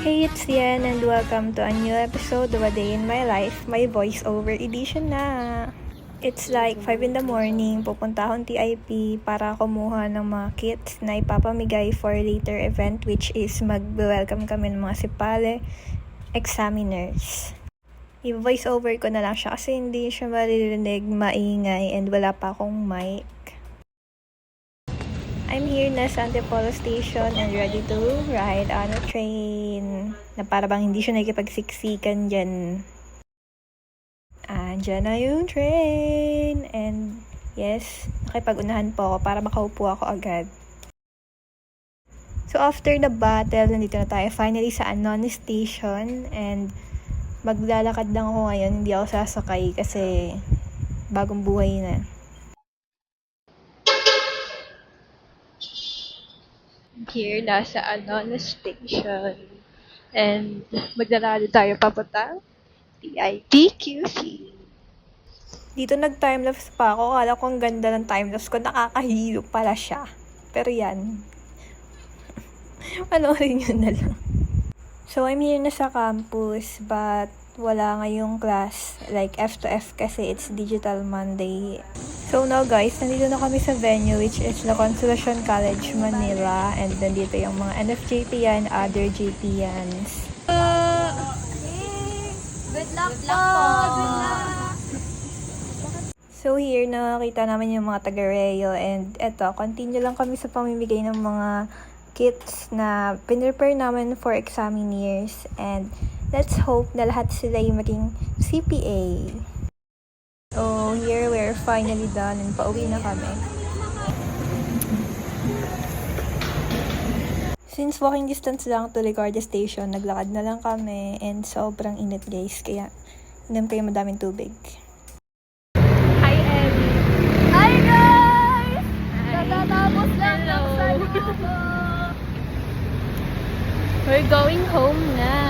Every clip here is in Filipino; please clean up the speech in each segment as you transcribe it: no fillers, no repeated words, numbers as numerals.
Hey, it's Yen and welcome to a new episode of A Day in My Life, my voiceover edition na. It's like 5 in the morning, pupunta akong TIP para kumuha ng mga kits na ipapamigay for later event which is mag-welcome kami ng mga sipale examiners. I-voiceover ko na lang siya kasi hindi siya maririnig, maingay, and wala pa akong mic. I'm here na sa Antipolo Station and ready to ride on a train na para bang hindi siya nakikipagsiksikan dyan. Andyan na yung train and yes, nakipag-unahan po ako para makaupo ako agad. So after the battle, nandito na tayo finally sa Anones Station and maglalakad lang ako ngayon, hindi ako sasakay kasi bagong buhay na. Here, nasa Anones Station. And maglalakad tayo papunta TIPQC. Dito nag-timelapse pa ako. Kala ko ang ganda ng timelapse ko. Nakakahilo pala siya. Pero yan. Panoorin nyo na lang. So, I'm here na sa campus. But wala ngayong class. Like F to F kasi it's Digital Monday. So now guys, nandito na kami sa venue which is La Consolacion College, Manila. And nandito yung mga NFJP yan, other JPians. Good luck po! Good luck! So here, nakakita namin yung mga taga-Reo. And eto, continue lang kami sa pamimigay ng mga kits na pinrepare namin for examiners. And let's hope na lahat sila yung maging CPA. So, here we're finally done and pauwi na kami. Since walking distance lang to Ligarda Station, naglakad na lang kami and sobrang init guys, kaya inom kayo madaming tubig. Hi, Ellie! Hi guys! Katatapos lang ng saludo! We're going home na!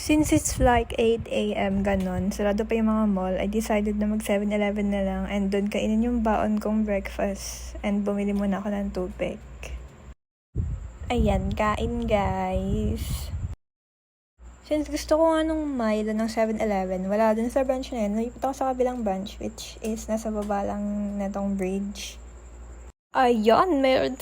Since it's like 8 a.m. ganon, sarado pa yung mga mall, I decided na mag 7-Eleven na lang and doon kainin yung baon kong breakfast and bumili muna ako ng tubig. Ayan, kain guys! Since gusto ko nga nung Milo ng 7-Eleven, wala dun sa branch na yun, nalipat ako sa kabilang branch which is nasa baba lang na tong bridge. Ayan, meron